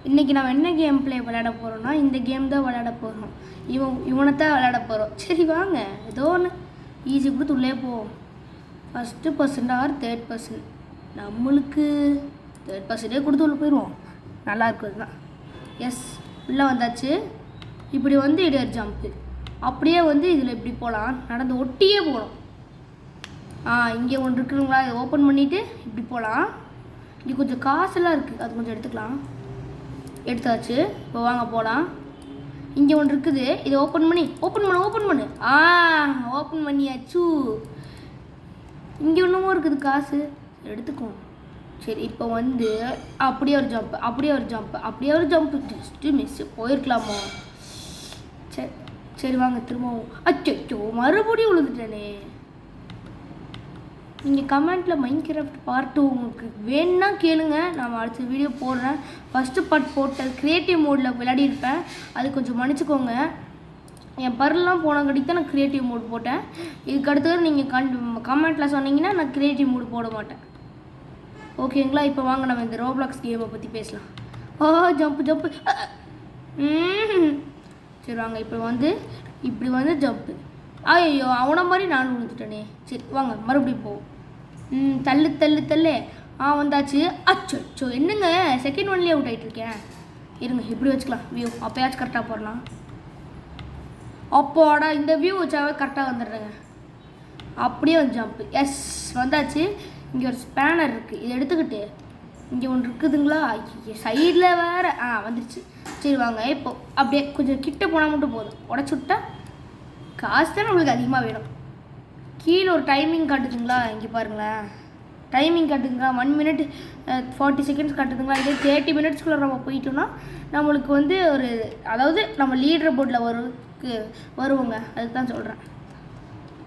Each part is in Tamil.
இன்றைக்கி நம்ம என்ன கேம் ப்ளே விளையாட போகிறோம்னா இந்த கேம் தான் விளையாட போகிறோம். இவனை தான் விளையாட போகிறோம். சரி வாங்க, ஏதோ ஒன்று ஈஸி கொடுத்து உள்ளே போவோம். First person or third person, நம்மளுக்கு தேர்ட் பர்சன்டே கொடுத்து உள்ள போயிடுவோம். நல்லா இருக்குது தான். எஸ், உள்ளே வந்தாச்சு. இப்படி வந்து இடர் ஜம்ப்பு, அப்படியே வந்து இதில் இப்படி போகலாம், நடந்து ஒட்டியே போகணும். இங்கே ஒன்று இருக்குதுங்களா, இதை ஓப்பன் பண்ணிவிட்டு இப்படி போகலாம். இங்கே கொஞ்சம் காசெல்லாம் இருக்குது, அது கொஞ்சம் எடுத்துக்கலாம். எடுத்தாச்சு. இப்போ வாங்க போகலாம். இங்கே ஒன்று இருக்குது, இதை ஓப்பன் பண்ணு. ஓப்பன் பண்ணியாச்சு. இங்கே ஒன்றுமோ இருக்குது காசு, எடுத்துக்கோ. சரி, இப்போ வந்து அப்படியே ஒரு ஜம்ப்பு, ஜஸ்ட்டு மிஸ்ஸு, போயிருக்கலாமோ. சரி வாங்க திரும்பவும். அச்சோ, மறுபடியும் விழுந்துட்டேனே. நீங்கள் கமெண்ட்டில் மைன்கிராஃப்ட் பார்ட் 2 உங்களுக்கு வேணுன்னா கேளுங்க, நான் அடுத்த வீடியோ போடுறேன். ஃபஸ்ட்டு பார்ட் போட்டது க்ரியேட்டிவ் மோடில் விளையாடிருப்பேன், அது கொஞ்சம் மன்னிச்சுக்கோங்க. என் பர்லாம் போனங்காட்டிக்கு தான் நான் க்ரியேட்டிவ் மோட் போட்டேன். இதுக்கு அடுத்தது நீங்கள் கமெண்ட்டில் சொன்னீங்கன்னா நான் க்ரியேட்டிவ் மோடு போட மாட்டேன். ஓகேங்களா? இப்போ வாங்க நம்ம இந்த ரோப்ளாக்ஸ் கேமை பற்றி பேசலாம். ஜம்ப்பு. சரி வாங்க, இப்போ வந்து இப்படி வந்து ஜம்ப்பு. ஐயோ, அவனை மாதிரி நானும் விழுந்துட்டேனே. சரி வாங்க மறுபடியும் போவோம். தள்ளு. வந்தாச்சு. அச்சோ, என்னங்க செகண்ட் ஒன்லேயே அவுட் ஆகிட்டுருக்கேன். இருங்க, இப்படி வச்சுக்கலாம் வியூ, அப்போயாச்சும் கரெக்டாக போடலாம். அப்போடா, இந்த வியூ வச்சாவே கரெக்டாக வந்துடுறேங்க. அப்படியே வந்து ஜம்ப்பு. எஸ், வந்தாச்சு. இங்கே ஒரு ஸ்பேனர் இருக்குது, இதை எடுத்துக்கிட்டு இங்கே ஒன்று இருக்குதுங்களா, சைடில் வேறு வந்துடுச்சு. சரி வாங்க, இப்போ அப்படியே கொஞ்சம் கிட்ட போனால் மட்டும் போதும். உடச்சி விட்டா காசு தான் நம்மளுக்கு அதிகமாக வேணும். கீழே ஒரு டைமிங் காட்டுதுங்களா, இங்கே பாருங்களேன். டைமிங் காட்டுதுங்களா, 1 minute 40 seconds காட்டுதுங்களா. இதே 30 minutesக்குள்ளே நம்ம போயிட்டோம்னா நம்மளுக்கு வந்து ஒரு, அதாவது நம்ம லீடர் போர்டில் வருவோங்க, அதுக்கு தான் சொல்கிறேன்.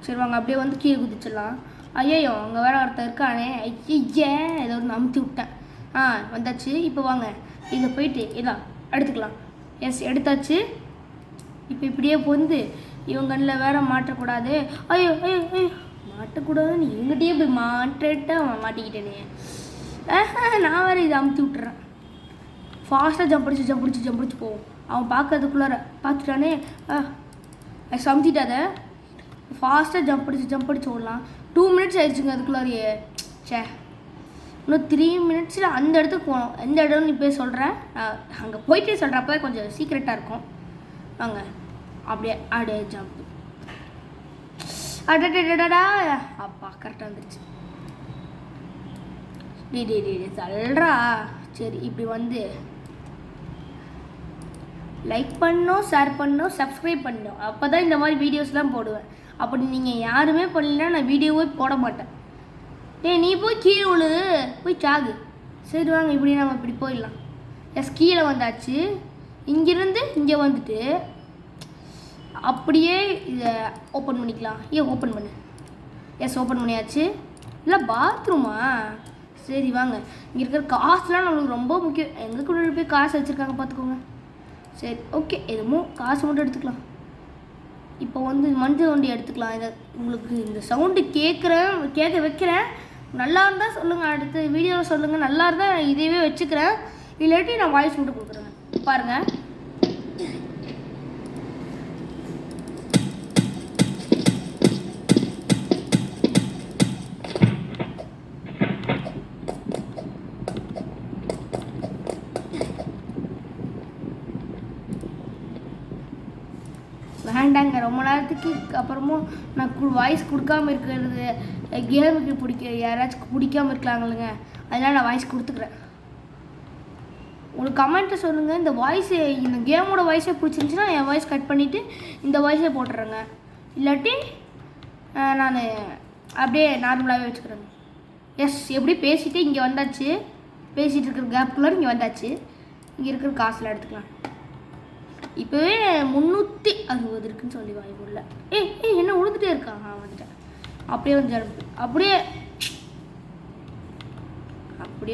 சரி வாங்க, அப்படியே வந்து கீழே குதிச்சிடலாம். ஐயோ, அங்கே வேறு ஒருத்தர் இருக்கானே. ஏதோ ஒரு அமுத்தி விட்டேன். வந்தாச்சு. இப்போ வாங்க, இதை போயிட்டு இதான் எடுத்துக்கலாம். எஸ், எடுத்தாச்சு. இப்போ இப்படியே வந்து இவங்களில் வேற மாட்டக்கூடாது. ஐயோ, மாட்டக்கூடாதுன்னு இவங்ககிட்டயே போய் மாட்டிட்டா மாட்டிக்கிட்டேனே. நான் வேறு இதை அமுத்தி விட்டுறேன். ஃபாஸ்ட்டாக ஜம்ப் அடிச்சு போவோம். அவன் பார்க்கறதுக்குள்ளார பார்த்துட்டானே. சமத்திட்டாத. ஃபாஸ்ட்டாக ஜம்ப் அடிச்சு ஓடலாம். 2 minutes ஆயிடுச்சுங்க அதுக்குள்ளாரையே. இன்னும் 3 minutesல அந்த இடத்துக்கு போகணும். எந்த இடம்னு நீ போய் சொல்கிறேன், அங்கே போயிட்டே சொல்கிறப்ப கொஞ்சம் சீக்ரெட்டாக இருக்கும். வாங்க, அப்படியே ஜம்ப். அடடா, அப்பா கரெக்டாக வந்துடுச்சு. சொல்கிறா. சரி, இப்படி வந்து லைக் பண்ணணும், ஷேர் பண்ணணும், சப்ஸ்கிரைப் பண்ணணும். அப்போ தான் இந்த மாதிரி வீடியோஸ்லாம் போடுவேன். அப்படி நீங்கள் யாருமே பண்ணலைன்னா நான் வீடியோவே போட மாட்டேன். நீ போய் கீழே விழு, போய் சாகு. சரி வாங்க, இப்படி நம்ம இப்படி போயிடலாம். எஸ், கீழே வந்தாச்சு. இங்கேருந்து இங்கே வந்துட்டு அப்படியே இதை ஓப்பன் பண்ணிக்கலாம். ஓப்பன் பண்ணு. எஸ், ஓப்பன் பண்ணியாச்சு. இல்லை பாத்ரூமா? சரி வாங்க, இங்கே இருக்கிற காசுலாம் நம்மளுக்கு ரொம்ப முக்கியம். எங்கே கூட போய் காசு வச்சுருக்காங்க பார்த்துக்கோங்க. சரி ஓகே, எதுவும் காசு மட்டும் எடுத்துக்கலாம். இப்போ வந்து மஞ்சள் வண்டி எடுத்துக்கலாம். இதை உங்களுக்கு இந்த சவுண்டு கேட்க வைக்கிறேன். நல்லா இருந்தால் சொல்லுங்கள், அடுத்த வீடியோவில் சொல்லுங்கள். நல்லா இருந்தால் இதையவே வச்சுக்கிறேன், இல்லாட்டி நான் வாய்ஸ் மட்டும் கொடுக்குறேங்க. பாருங்கள். வேண்டாங்க, ரொம்ப நேரத்துக்கு அப்புறமும் நான் வாய்ஸ் கொடுக்காமல் இருக்கிறது கேமுக்கு யாராச்சும் பிடிக்காமல் இருக்கலாங்களுங்க. அதனால் நான் வாய்ஸ் கொடுத்துக்கிறேன். உங்களுக்கு கமெண்ட்டை சொல்லுங்கள். இந்த கேமோட வாய்ஸே பிடிச்சிருந்துச்சுன்னா என் வாய்ஸ் கட் பண்ணிவிட்டு இந்த வாய்ஸே போட்டுறேங்க. இல்லாட்டி நான் அப்படியே நார்மலாகவே வச்சுக்கிறேங்க. எஸ், எப்படி பேசிவிட்டு இங்கே வந்தாச்சு. பேசிகிட்டு இருக்கிற கேப்புக்குள்ளே இங்கே வந்தாச்சு. இங்கே இருக்கிற காசில் எடுத்துக்கலாம். இப்போவே 360 இருக்குன்னு சொல்லி வாய்ப்புள்ள. என்ன உழுதுகிட்டே இருக்கா? வந்துட்டேன். அப்படியே வந்து ஜம்ப், அப்படியே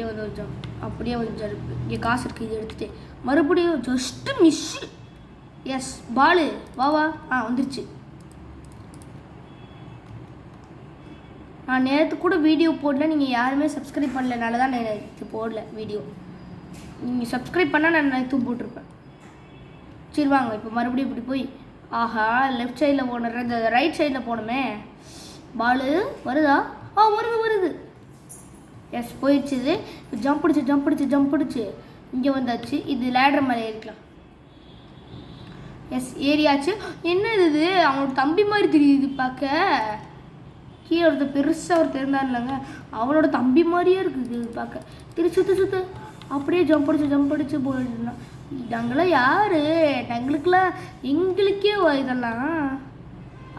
வந்து ஒரு ஜம்ப், அப்படியே வந்து ஜம்ப். இங்கே காசு இருக்குது, இது எடுத்துகிட்டு மறுபடியும் ஜஸ்ட்டு மிஸ்ஸு. எஸ், பாலு வா. வந்துருச்சு. நான் நேரத்துக்கு கூட வீடியோ போடல, நீங்கள் யாருமே சப்ஸ்கிரைப் பண்ணலனால தான் நான் இது போடல வீடியோ. நீங்கள் சப்ஸ்கிரைப் பண்ணால் நான் தூம் போட்டிருப்பேன். சரி வாங்க இப்போ மறுபடியும் இப்படி போய் ஆஹா லெஃப்ட் சைடில் போன இந்த ரைட் சைடில் போனோமே. பாலு வருதா? வருது. எஸ் போயிடுச்சு. இது ஜம்ப் பிடிச்சி இங்கே வந்தாச்சு. இது லேடர் மேலே ஏறிக்கலாம். எஸ் ஏரியாச்சு. என்ன இது அவனோட தம்பி மாதிரி தெரியுது பார்க்க. கீழே ஒருத்தர் பெருசாக ஒருத்தர் இருந்தார் இல்லைங்க, அவனோட தம்பி மாதிரியே இருக்குது பார்க்க. சுற்று அப்படியே ஜம்ப் அடிச்சு போயிட்டுருந்தா. நாங்களாம் யார்? எங்களுக்கே இதெல்லாம்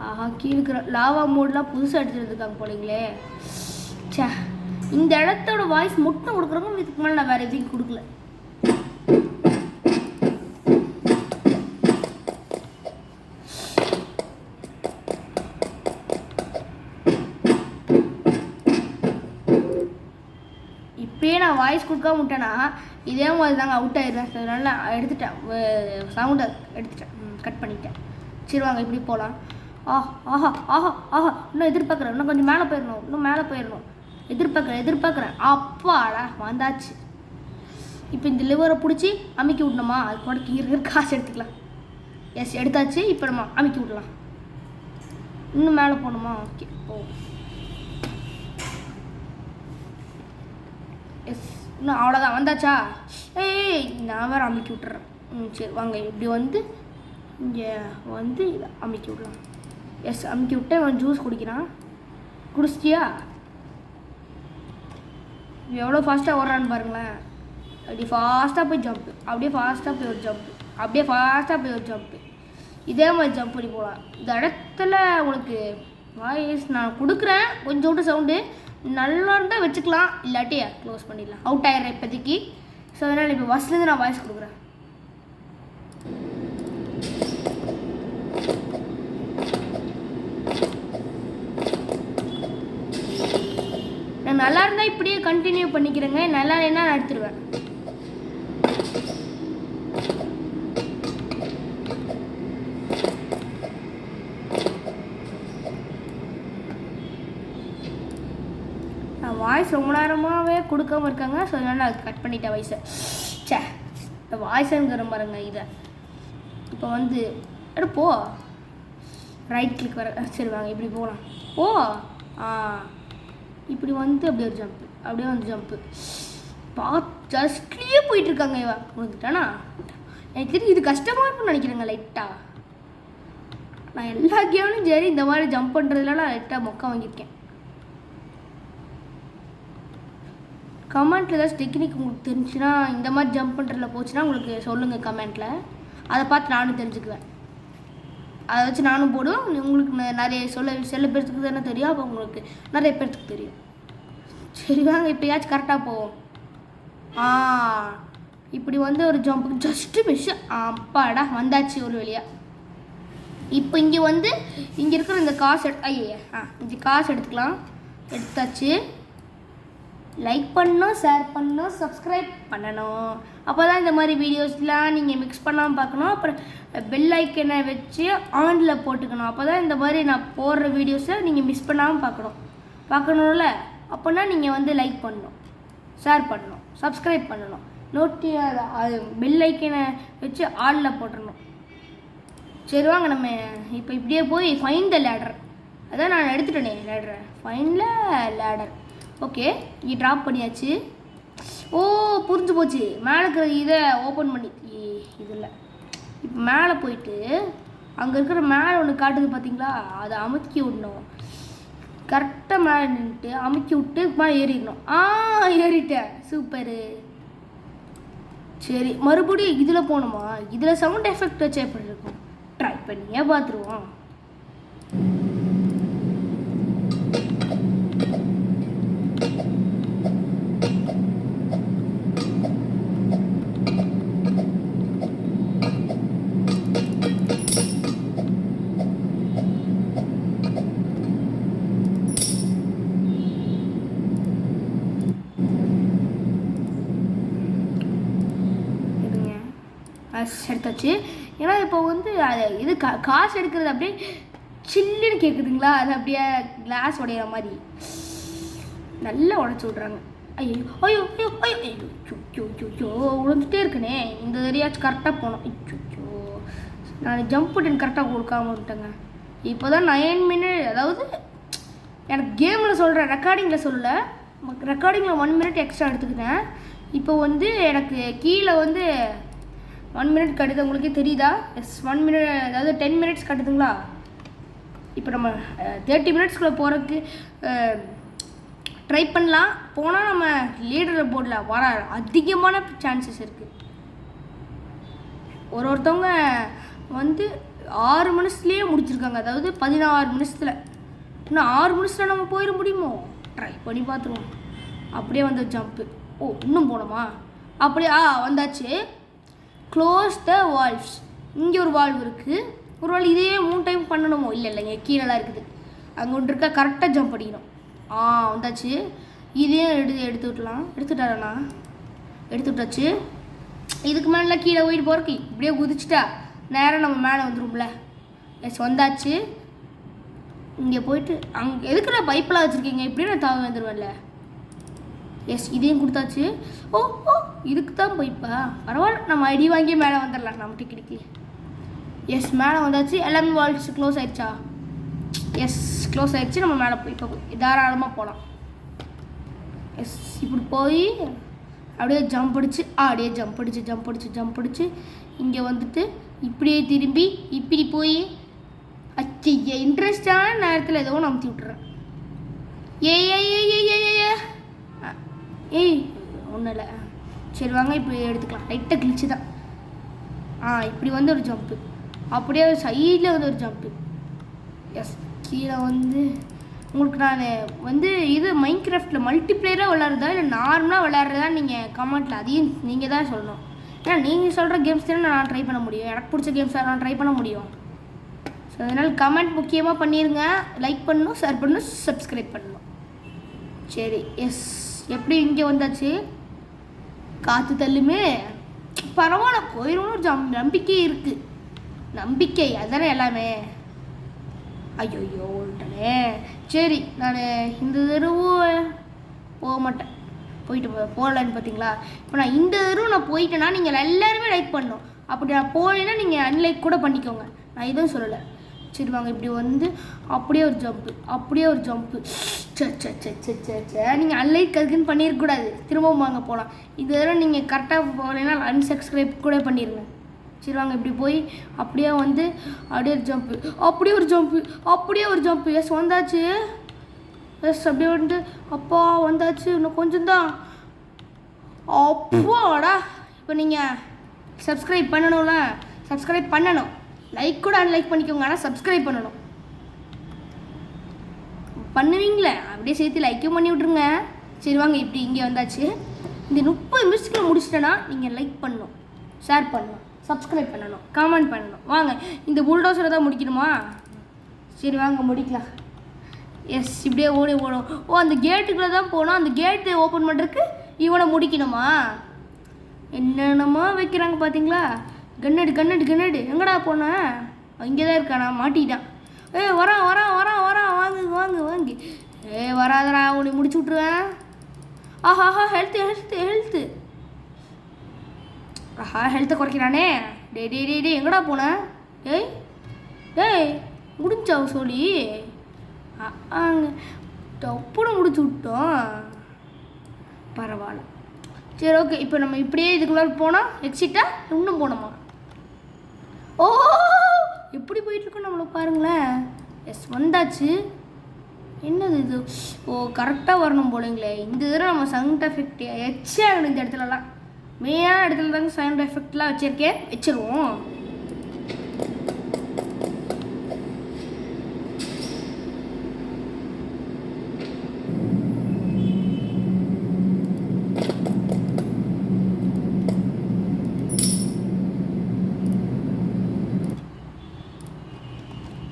ஆஹா கீழே இருக்கிற லாவா மோட்லாம் புதுசாக எடுத்துருக்காங்க போலீங்களே. சே இந்த இடத்தோட வாய்ஸ் மட்டும் கொடுக்குறவங்க இதுக்கு மேலே நான் வேறு எதுவும் கொடுக்கல. இப்பயே நான் வாய்ஸ் கொடுக்காம விட்டேன்னா இதே மாதிரி தாங்க அவுட் ஆயிடுறேன். அதனால நான் எடுத்துட்டேன், சவுண்டை எடுத்துட்டேன், கட் பண்ணிட்டேன். சரி வாங்க இப்படி போகலாம். ஆஹா இன்னும் எதிர்பார்க்குறேன். இன்னும் கொஞ்சம் மேலே போயிடணும். எதிர்பார்க்குறேன். அப்பாடா வந்தாச்சு. இப்போ இந்த லிவரை பிடிச்சி அமுக்கி விடணுமா? அது கூட கீழே காசு எடுத்துக்கலாம். எஸ் எடுத்தாச்சு. இப்போ நம்ம அமுக்கி விடலாம். இன்னும் மேலே போகணுமா? ஓகே எஸ் இன்னும் அவ்வளோதான். வந்தாச்சா? நான் வேறு அமுக்கி விட்டுறேன். சரி வாங்க இப்படி வந்து இங்கே வந்து அமுக்கி விடலாம். எஸ் அமுக்கி விட்டு அவன் ஜூஸ் குடிக்கிறான். குடிச்சிட்டியா? எவ்வளோ ஃபாஸ்ட்டாக ஓடுறான்னு பாருங்களேன். அப்படி ஃபாஸ்ட்டாக போய் ஜம்ப்பு, அப்படியே ஃபாஸ்ட்டாக போய் ஒரு ஜம்ப்பு, இதே மாதிரி ஜம்ப் பண்ணி போகலாம். இந்த இடத்துல உங்களுக்கு வாய்ஸ் நான் கொடுக்குறேன். கொஞ்சோண்டு சவுண்டு நல்லா இருந்தால் வச்சுக்கலாம், இல்லாட்டி க்ளோஸ் பண்ணிடலாம். அவுட் ஆயிடுறேன் இப்போதைக்கு. ஸோ அதனால் இப்போ ஃபஸ்ட்லேருந்து நான் வாய்ஸ் கொடுக்குறேன். நான் நல்லா இருந்தால் இப்படியே கண்டினியூ பண்ணிக்கிறேங்க. நல்லா இல்லைன்னா நான் எடுத்துருவேன். நான் வாய்ஸ் ரொம்ப நேரமாகவே கொடுக்காம இருக்காங்க. ஸோ அதனால் நான் கட் பண்ணிட்டேன் வாய்ஸை. இந்த வாய்ஸுங்கிற பாருங்க இதை. இப்போ வந்து போ ரைட் கிளிக் வர. சரி வாங்க இப்படி போகலாம். இப்படி வந்து அப்படியே ஒரு ஜம்ப்பு, அப்படியே வந்து ஜம்ப்பு. ஜஸ்ட்லேயே போயிட்டுருக்காங்க. இவன் வந்துட்டானா? எனக்கு தெரிஞ்சு இது கஷ்டமாக இருக்கும்னு நினைக்கிறேங்க லைட்டாக. நான் எல்லா கேம்லையும் சரி இந்த மாதிரி ஜம்ப் பண்ணுறதுலாம் லைட்டாக மொக்க வாங்கியிருக்கேன். கமெண்ட்டில் ஏதாச்சும் டெக்னிக் உங்களுக்கு தெரிஞ்சுன்னா, இந்த மாதிரி ஜம்ப் பண்ணுறதுல போச்சுன்னா உங்களுக்கு சொல்லுங்கள் கமெண்ட்டில். அதை பார்த்து நானும் தெரிஞ்சுக்குவேன். அதை வச்சு நானும் போடுவேன். உங்களுக்கு நிறைய சில பேர்த்துக்கு தானே தெரியும், அப்போ உங்களுக்கு நிறைய பேர்த்துக்கு தெரியும். சரி வாங்க இப்போயாச்சும் கரெக்டாக போவோம். இப்படி வந்து ஒரு ஜம்ப்புக்கு ஜஸ்ட்டு மிஸ். அப்பாடா வந்தாச்சு ஒரு வழியாக. இப்போ இங்கே வந்து இங்கே இருக்கிற இந்த காசு இங்கே காசு எடுத்துக்கலாம். எடுத்தாச்சு. லைக் பண்ணணும், ஷேர் பண்ணணும், சப்ஸ்கிரைப் பண்ணணும். அப்போ தான் இந்த மாதிரி வீடியோஸ்லாம் நீங்கள் மிக்ஸ் பண்ணாமல் பார்க்கணும். அப்புறம் பெல் ஐக்கனை வச்சு ஆனில் போட்டுக்கணும். அப்போ தான் இந்த மாதிரி நான் போடுற வீடியோஸை நீங்கள் மிஸ் பண்ணாமல் பார்க்கணும்ல. அப்போனா நீங்கள் வந்து லைக் பண்ணணும், ஷேர் பண்ணணும், சப்ஸ்கிரைப் பண்ணணும், அது பெல் ஐக்கனை வச்சு ஆனில் போட்டுடணும். சரி வாங்க நம்ம இப்போ இப்படியே போய் ஃபைண்ட் த லேடர். அதான் நான் எடுத்துட்டேனே லேடரை. Find ladder. ஓகே இங்கே ட்ராப் பண்ணியாச்சு. புரிஞ்சு போச்சு. மேலே இருக்கிற இதை ஓப்பன் பண்ணி இதில் இப்போ மேலே போயிட்டு அங்கே இருக்கிற மேலே ஒன்று காட்டுது பார்த்தீங்களா, அதை அமுக்கி விடணும். கரெக்டாக மேலே நின்றுட்டு அமுக்கி விட்டு மேலே ஏறிடணும். ஏறிட்டேன். சூப்பரு. சரி மறுபடியும் இதில் போகணுமா? இதில் சவுண்ட் எஃபெக்ட் வச்சு எப்படி இருக்கும் ட்ரை பண்ணியே பார்த்துருவோம். எடுத்தாச்சு. ஏன்னா இப்போ வந்து அது இது காசு எடுக்கிறது அப்படியே சில்லுன்னு கேட்குதுங்களா, அது அப்படியே கிளாஸ் உடையிற மாதிரி நல்லா உடச்சி விட்றாங்க. ஐயோ ஐயோ ஐயோ ஐயோ ஐயோ ஐயோ ஐயோ விழுந்துட்டே இருக்கனே. இந்த ஏரியாச்சும் கரெக்டாக போனோம். ஐயோ நான் ஜம்ப் பட்டன் கரெக்டாக கொடுக்காம விட்டேங்க. இப்போ தான் 9 மினிட், அதாவது எனக்கு கேமில் சொல்கிறேன், ரெக்கார்டிங்கில் சொல்லலை. ரெக்கார்டிங்கில் 1 மினிட் எக்ஸ்ட்ரா எடுத்துக்கிட்டேன். இப்போ வந்து எனக்கு கீழே வந்து 1 மினிட் கட்டுது. உங்களுக்கே தெரியுதா? எஸ் 1 மினிட், அதாவது 10 மினிட்ஸ் கட்டுதுங்களா? இப்போ நம்ம 30 மினிட்ஸ்குள்ளே போகிறதுக்கு ட்ரை பண்ணலாம். போனால் நம்ம லீடர் போர்டில் வர அதிகமான சான்சஸ் இருக்குது. ஒருத்தவங்க வந்து 6 நிமிஷத்துலேயே முடிச்சிருக்காங்க, அதாவது 16 நிமிஷத்தில். இன்னும் 6 நிமிஷத்தில் நம்ம போயிட முடியுமோ? ட்ரை பண்ணி பார்த்துருவோம். அப்படியே வந்து ஜம்ப்பு. ஓ இன்னும் போனோமா? அப்படியே வந்தாச்சு. Close the valves. இங்கே ஒரு வால்வ் இருக்குது. ஒரு வால்வ் இதே 3 டைம் பண்ணணுமோ? இல்லைங்க, கீழெல்லாம் இருக்குது. அங்கே ஒன்று இருக்கா, கரெக்டாக ஜம்ப் பண்ணிக்கணும். வந்தாச்சு. இதையும் எடுத்து விட்டலாம். எடுத்துட்டாரண்ணா? எடுத்து விட்டாச்சு. இதுக்கு மேலே கீழே போயிட்டு போகிறக்கு இப்படியே குதிச்சுட்டா நேராக நம்ம மேலே வந்துடும்ல. எஸ் வந்தாச்சு. இங்கே போயிட்டு அங்கே எதுக்கு நான் பைப்பெலாம் வச்சுருக்கீங்க? இப்படியே நான் தாவி வந்துடுவேன்ல. எஸ் இதையும் கொடுத்தாச்சு. ஓ ஓ இதுக்கு தான் பைப்பா? பரவாயில்ல, நம்ம ஐடி வாங்கி மேலே வந்துடலாம் நம்ம டிக்கெட்டுக்கு. எஸ் மேலே வந்தாச்சு. எல்லாமே வால்ஸ் க்ளோஸ் ஆயிடுச்சா? எஸ் க்ளோஸ் ஆயிடுச்சு. நம்ம மேலே போய் இப்போ தாராளமாக போகலாம். எஸ் இப்படி போய் அப்படியே ஜம்ப் அடிச்சு அப்படியே ஜம்ப் அடிச்சு இங்கே வந்துட்டு இப்படியே திரும்பி இப்படி போய் அச்சைய இன்ட்ரெஸ்டான நேரத்தில் ஏதோ நான் அமுத்தி விட்டுறேன். ஏய் ஒன்றும் இல்லை. சரி வாங்க இப்போ எடுத்துக்கலாம். லைட்டாக கிழிச்சு தான். இப்படி வந்து ஒரு ஜம்ப்பு, அப்படியே சைடில் வந்து ஒரு ஜம்ப்பு. எஸ் கீழே வந்து உங்களுக்கு நான் வந்து இது மைன்கிராஃப்டில் மல்டிப்ளேயராக விளாட்றதா இல்லை நார்மலாக விளாட்றதா நீங்கள் கமெண்ட்டில் அதையும் நீங்கள் தான் சொல்லணும். ஏன்னா நீங்கள் சொல்கிற கேம்ஸ் தானே நான் ட்ரை பண்ண முடியும். எனக்கு பிடிச்ச கேம்ஸ் நான் ட்ரை பண்ண முடியும். ஸோ அதனால் கமெண்ட் முக்கியமாக பண்ணிடுங்க. லைக் பண்ணணும், ஷேர் பண்ணணும், சப்ஸ்கிரைப் பண்ணணும். சரி எஸ் எப்படி இங்கே வந்தாச்சு. காற்று தள்ளுமே, பரவாயில்ல போயிடும்னு நம்பிக்கை இருக்குது. நம்பிக்கை அதுதானே எல்லாமே. ஐயோ உடனே சரி நான் இந்த தடவை போக மாட்டேன். போயிட்டு போகலான்னு பார்த்தீங்களா? இப்போ நான் இந்த தடவை நான் போயிட்டேன்னா நீங்கள் எல்லாருமே லைக் பண்ணணும். அப்படி நான் போகலைன்னா நீங்கள் அன்லைக் கூட பண்ணிக்கோங்க. நான் எதுவும் சொல்லலை. சரி வாங்க இப்படி வந்து அப்படியே ஒரு ஜம்ப்பு. நீங்கள் அன்லைக் அதுக்குன்னு பண்ணிடக்கூடாது. திரும்பவும் வாங்க போகலாம். இந்த தடவை நீங்கள் கரெக்டாக போகலைன்னா அன்சப்ஸ்கிரைப் கூட பண்ணிடுங்க. சரி வாங்க இப்படி போய் அப்படியே வந்து அப்படியே ஒரு ஜம்ப்பு. எஸ் வந்தாச்சு. எஸ் அப்படியே வந்து அப்பா வந்தாச்சு. இன்னும் கொஞ்சம் தான். அப்பாடா. இப்போ நீங்கள் சப்ஸ்கிரைப் பண்ணணும்ல, சப்ஸ்கிரைப் பண்ணணும். லைக் கூட அன்லைக் பண்ணிக்கோங்க, ஆனால் சப்ஸ்கிரைப் பண்ணணும். பண்ணுவீங்களே அப்படியே சேர்த்து லைக்கும் பண்ணி விட்ருங்க. சரி வாங்க இப்படி இங்கே வந்தாச்சு. இந்த 30 நிமிஷத்துக்குள்ள முடிச்சிட்டேன்னா நீங்கள் லைக் பண்ணணும், ஷேர் பண்ணணும், சப்ஸ்கிரைப் பண்ணணும், கமெண்ட் பண்ணணும். வாங்க இந்த புல்டோசரை தான் முடிக்கணுமா? சரி வாங்க முடிக்கலாம். எஸ் இப்படியே ஓடும். அந்த கேட்டுக்குள்ளே தான் போகணும். அந்த கேட்டு ஓப்பன் பண்ணுறதுக்கு இவனை முடிக்கணுமா? என்னென்னமோ வைக்கிறாங்க பார்த்தீங்களா? கண்ணடு எங்கடா போனேன்? இங்கே தான் இருக்கானா? மாட்டிட்டான். வரான் வாங்கு. வராதடா, உன்னை முடிச்சு விட்ருவேன். ஆஹா ஹெல்த்து. ஹெல்த்தை குறைக்கிறானே. டே எங்கடா போனேன்? டேய் முடிஞ்சா சொல்லி அங்கே டப்புன்னு முடிச்சு விட்டோம். பரவாயில்ல. சரி ஓகே. இப்போ நம்ம இப்படியே இதுக்குள்ளார போனால் எக்ஸிட்டா இன்னும் போனோமா? ஓ எப்படி போயிட்டுருக்கோம் நம்மளை பாருங்களேன். எஸ் வந்தாச்சு. என்னது இது? கரெக்டாக வரணும் போலங்களே. இந்த தடவை நம்ம சவுண்ட் எஃபெக்ட் எச்சாகணும். இந்த இடத்துலலாம் மெயினான இடத்துல தாங்க சவுண்ட் எஃபெக்ட்லாம் வச்சுருவோம்.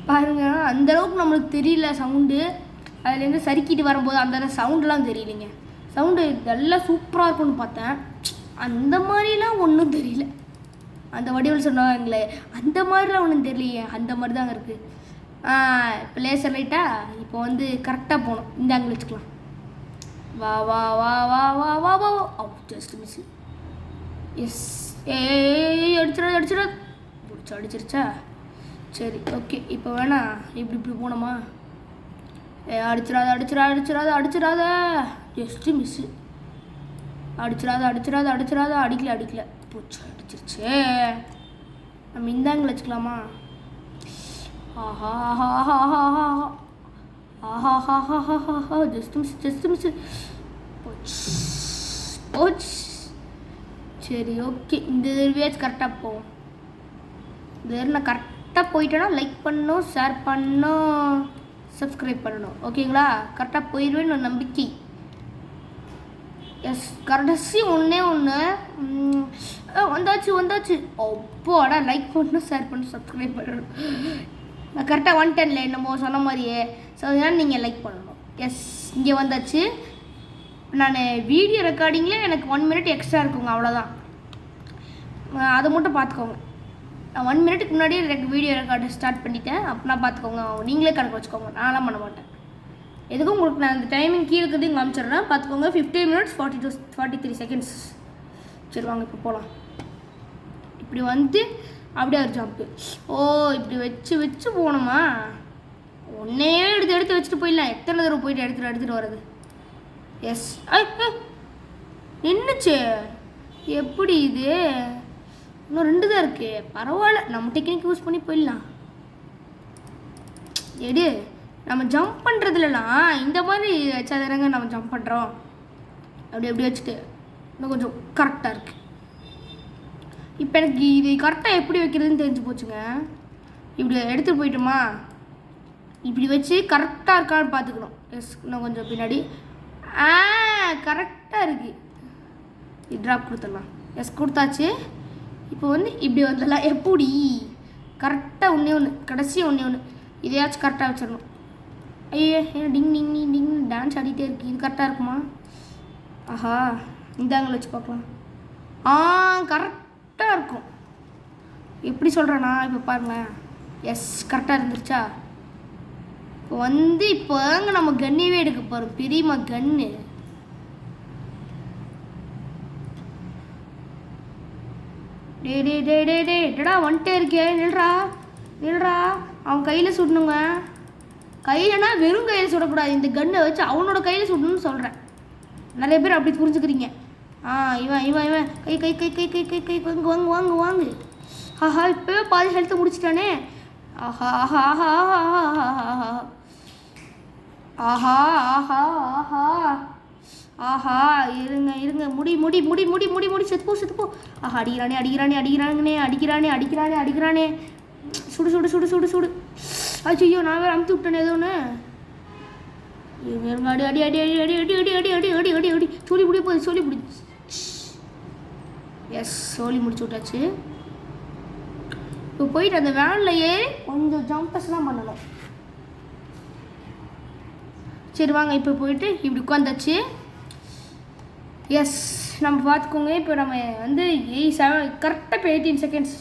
பாருங்க அந்தளவுக்கு நம்மளுக்கு தெரியல சவுண்டு. அதுலேருந்து சறுக்கிட்டு வரும்போது அந்த சவுண்டெலாம் தெரியலைங்க. சவுண்டு நல்லா சூப்பராக இருக்கும்னு பார்த்தேன். அந்த மாதிரிலாம் ஒன்றும் தெரியல. அந்த வடிவில் சொன்னாங்களே அந்த மாதிரிலாம் ஒன்றும் தெரியலையே. அந்த மாதிரி தாங்க இருக்குது. இப்போ லேசர் லைட்டாக இப்போ வந்து கரெக்டாக போகணும். இந்த ஆங்கிள் வச்சுக்கலாம். வா வா வா வா வா வா வா வா ஜஸ்ட் மிஸ். எஸ் அடிச்சிடாது அடிச்சிருச்சா? சரி ஓகே. இப்போ வேணா இப்படி போனோமா? அடிச்சிடாத ஜஸ்ட்டு மிஸ்ஸு. அடிச்சிடாத அடிக்கல போச்சு, அடிச்சிருச்சு. நம்ம இந்தாங்க வச்சுக்கலாமா? ஆஹா ஜஸ்ட் மிஸ் போச்சு. சரி ஓகே, இந்த தடவையாச்சும் கரெக்டாக போவோம். இந்த தடவை நான் கரெக்டாக போயிட்டேன்னா லைக் பண்ணணும், ஷேர் பண்ணணும், சப்ஸ்கிரைப் பண்ணணும். ஓகேங்களா? கரெக்டாக போயிடுவேன்னு ஒரு நம்பிக்கை. எஸ் கடைசி ஒன்று வந்தாச்சு. அப்போடா லைக் பண்ணணும், ஷேர் பண்ணணும், சப்ஸ்கிரைப் பண்ணணும். நான் கரெக்டாக வந்துட்டேன்ல என்னமோ சொன்ன மாதிரியே. ஸோ அதனால் நீங்கள் லைக் பண்ணணும். எஸ் இங்கே வந்தாச்சு. நான் வீடியோ ரெக்கார்டிங்கில் எனக்கு 1 மினிட் எக்ஸ்ட்ரா இருக்குங்க, அவ்வளோதான். அதை மட்டும் பார்த்துக்கோங்க. நான் 1 மினிட்டுக்கு முன்னாடியே வீடியோ ரெக்கார்டு ஸ்டார்ட் பண்ணிட்டேன். அப்படின்னா பார்த்துக்கோங்க, நீங்களே கணக்கு வச்சுக்கோங்க, நான்லாம் பண்ண மாட்டேன். எதுக்கும் உங்களுக்கு நான் அந்த டைமிங் கீழே இருக்கிறது இங்கே அனுப்பிச்சிடுறேன், பார்த்துக்கோங்க. 15 minutes 43 seconds. சரி வாங்க இப்போ போகலாம். இப்படி வந்து அப்படியே ஒரு ஜம்ப்பு. இப்படி வச்சு போகணுமா? ஒன்றே எடுத்து வச்சுட்டு போயிடலாம். எத்தனை தடவை போயிட்டு எடுத்துகிட்டு வர்றது? எஸ் நின்றுச்சு. எப்படி இது? இன்னும் 2 தான் இருக்குது. பரவாயில்ல, நம்ம டெக்னிக் யூஸ் பண்ணி போயிடலாம். நம்ம ஜம்ப் பண்ணுறதுலலாம் இந்த மாதிரி வச்சாதானங்க நம்ம ஜம்ப் பண்ணுறோம். அப்படி வச்சுட்டு இன்னும் கொஞ்சம் கரெக்டாக இருக்குது. இப்போ எனக்கு இது கரெக்டாக எப்படி வைக்கிறதுன்னு தெரிஞ்சு போச்சுங்க. இப்படி எடுத்துகிட்டு போயிட்டோமா? இப்படி வச்சு கரெக்டாக இருக்கான்னு பார்த்துக்கணும். எஸ் இன்னும் கொஞ்சம் பின்னாடி. கரெக்டாக இருக்குது. இது ட்ராப் கொடுத்துடலாம். எஸ் கொடுத்தாச்சு. இப்போ வந்து இப்படி வந்துடலாம். எப்படி? கரெக்டாக ஒன்று கடைசி ஒன்று இதையாச்சும் கரெக்டாக வச்சிடணும். ஐயோ ஏன்னா டிங் டான்ஸ் ஆடிட்டே இருக்குது. இது கரெக்டாக இருக்குமா? ஆஹா இந்தாங்களை வச்சு பார்க்கலாம். கரெக்டாக இருக்கும். எப்படி சொல்கிறேன்னா இப்போ பாருங்களேன். எஸ் கரெக்டாக இருந்துருச்சா? இப்போ வந்து இப்போங்க நம்ம கன்னியவே எடுக்க போகிறோம். பெரியம்மா கன்னு. டேடா வந்துட்டே இருக்கே. நில்றா அவன் கையில் சுடணுங்க. கையிலனா வெறும் கையில் சுடக்கூடாது. இந்த கன்னை வச்சு அவனோட கையில் சுடணும்னு சொல்கிறேன். நிறைய பேர் அப்படி புரிஞ்சுக்கிறீங்க. இவன் கை வாங்கு. ஆஹா இப்போவே பாதி ஹெல்த்தை முடிச்சிட்டானே. ஆஹா இருங்க முடி செத்துப்போ. ஆஹா அடிக்கிறானே. சுடு. ஐயோ நான் வேறு அமுத்து விட்டேனே ஏதோன்னு. அடி சொல்லி முடி. எஸ் சொல்லி முடிச்சு விட்டாச்சு. இப்போ போயிட்டு அந்த வேனில் ஏறி கொஞ்சம் ஜம்பஸ்லாம் பண்ணணும். சரி வாங்க இப்போ போயிட்டு இப்படி உட்காந்தாச்சு. எஸ் நம்ம பார்த்துக்கோங்க. இப்போ நம்ம வந்து கரெக்டாக இப்போ 18 seconds.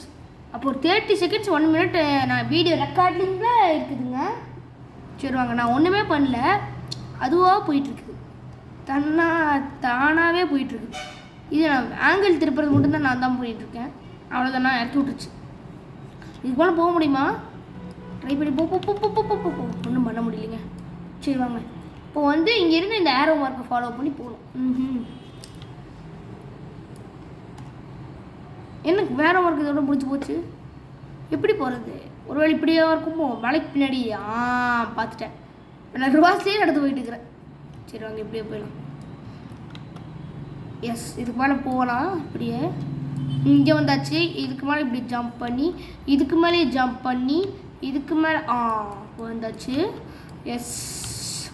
அப்போ ஒரு 30 seconds 1 minute நான் வீடியோ ரெக்கார்டிங்கில் இருக்குதுங்க. சரி வாங்க, நான் ஒன்றுமே பண்ணல, அதுவாக போயிட்டுருக்குது, தானாகவே போயிட்டுருக்குது. இது நான் ஆங்கிள் திருப்புறது மட்டும்தான் நான் தான் போயிட்டுருக்கேன். அவ்வளோதான், நான் இறக்கி விட்டுருச்சு. இதுக்கு போல் போக முடியுமா? ட்ரை பண்ணி போ. ஒன்றும் பண்ண முடியலைங்க. சரி வாங்க இப்போ வந்து இங்கேருந்து இந்த ஏரோ மார்க்கை ஃபாலோ பண்ணி போகணும். எனக்கு வேற மார்க் இதோட முடிஞ்சு போச்சு. எப்படி போகிறது? ஒருவேளை இப்படியே இருக்குமோ? மலைக்கு பின்னாடி பார்த்துட்டேன். நான் ரிவாஸ்லேயே நடந்து போயிட்டு இருக்கிறேன். சரி வாங்க இப்படியே போயிடலாம். எஸ் இதுக்கு மேலே போகலாம். இப்படியே இங்கே வந்தாச்சு. இதுக்கு மேலே இப்படி ஜம்ப் பண்ணி, இதுக்கு மேலே ஜம்ப் பண்ணி, இதுக்கு மேலே வந்தாச்சு. எஸ்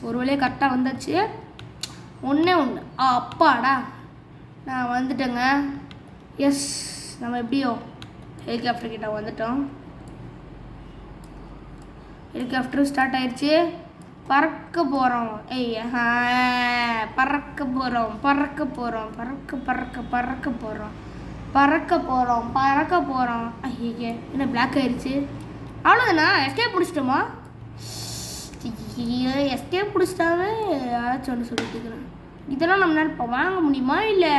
ஒரு வழியாக கரெக்டாக வந்தாச்சு. ஒன்று அப்பாடா நான் வந்துட்டேங்க. எஸ் நம்ம எப்படியோ ஹெலிகாப்டர் கிட்ட வந்துட்டோம். ஹெலிகாப்டர் ஸ்டார்ட் ஆயிடுச்சு. பறக்க போகிறோம். பறக்க போகிறோம். ஐயே என்ன பிளாக் ஆயிடுச்சு. அவ்வளோதானா? எஸ்கேப் பிடிச்சிட்டோமா? எஸ்கேப் பிடிச்சிட்டாவே யாராச்சும் ஒன்று சொல்லிட்டு இருக்கிறேன். இதெல்லாம் நம்மளால இப்போ வாங்க முடியுமா இல்லை?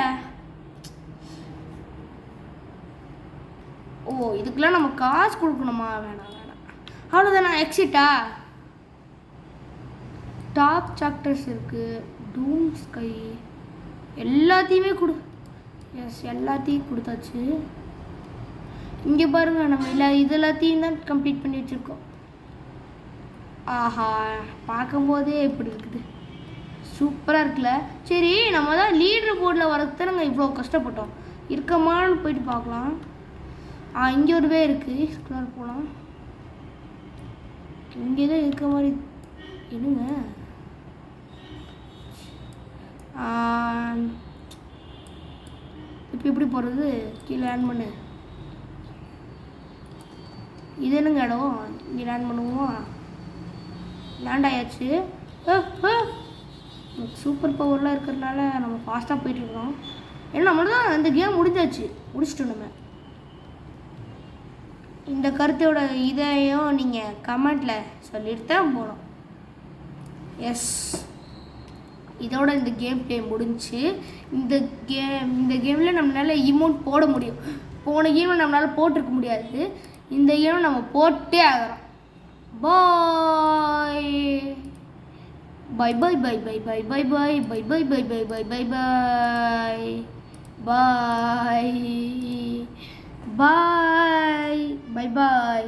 ஓ, இதுக்கெல்லாம் நம்ம காசு கொடுக்கணுமா? வேணாம் வேணாம், அவ்வளோதானா? எக்ஸிட்டா? டாப் சாக்டர்ஸ் இருக்குது, டூம் ஸ்கை, எல்லாத்தையுமே கொடு. எஸ், எல்லாத்தையும் கொடுத்தாச்சு. இங்கே பாருங்கள், நம்ம இது எல்லாத்தையும் தான் கம்ப்ளீட் பண்ணி வச்சுருக்கோம். ஆஹா, பார்க்கும்போதே எப்படி இருக்குது, சூப்பராக இருக்குல்ல? சரி, நம்ம தான் லீடர் போர்டில் வரது தான் நாங்கள் இவ்வளோ கஷ்டப்பட்டோம். இருக்கமான்னு போயிட்டு பார்க்கலாம். இங்கே ஒரு வே இருக்குது, ஸ்குலர் போகலாம். இங்கே தான் இருக்க மாதிரி என்னங்க. இப்போ எப்படி போகிறது? கீழே லேண்ட் பண்ணு. இது என்னங்க இடம்? இங்கே லேண்ட் பண்ணுவோம். லேண்ட் ஆயாச்சு. சூப்பர் பவர்லாம் இருக்கிறதுனால நம்ம ஃபாஸ்ட்டாக போயிட்டுருக்கோம். ஏன்னா நம்ம தான் இந்த கேம் முடிஞ்சாச்சு, முடிச்சிட்டோம் நம்ம. இந்த கருத்தோட இதையும் நீங்கள் கமெண்ட்டில் சொல்லிட்டு தான் போகணும். எஸ், இதோட இந்த கேம் ப்ளே முடிஞ்சு. இந்த கேமில் நம்மளால் இமோட் போட முடியும். போன கேமில் நம்மளால் போட்டிருக்க முடியாது. இந்த கேம் நம்ம போட்டே ஆகிறோம். பாய் பாய் பாய் பாய் பாய் பாய் பாய் பாய் பாய் பாய் பாய் பாய் பாய் பாய் பாய் பாய் பாய் பாய் பாய்.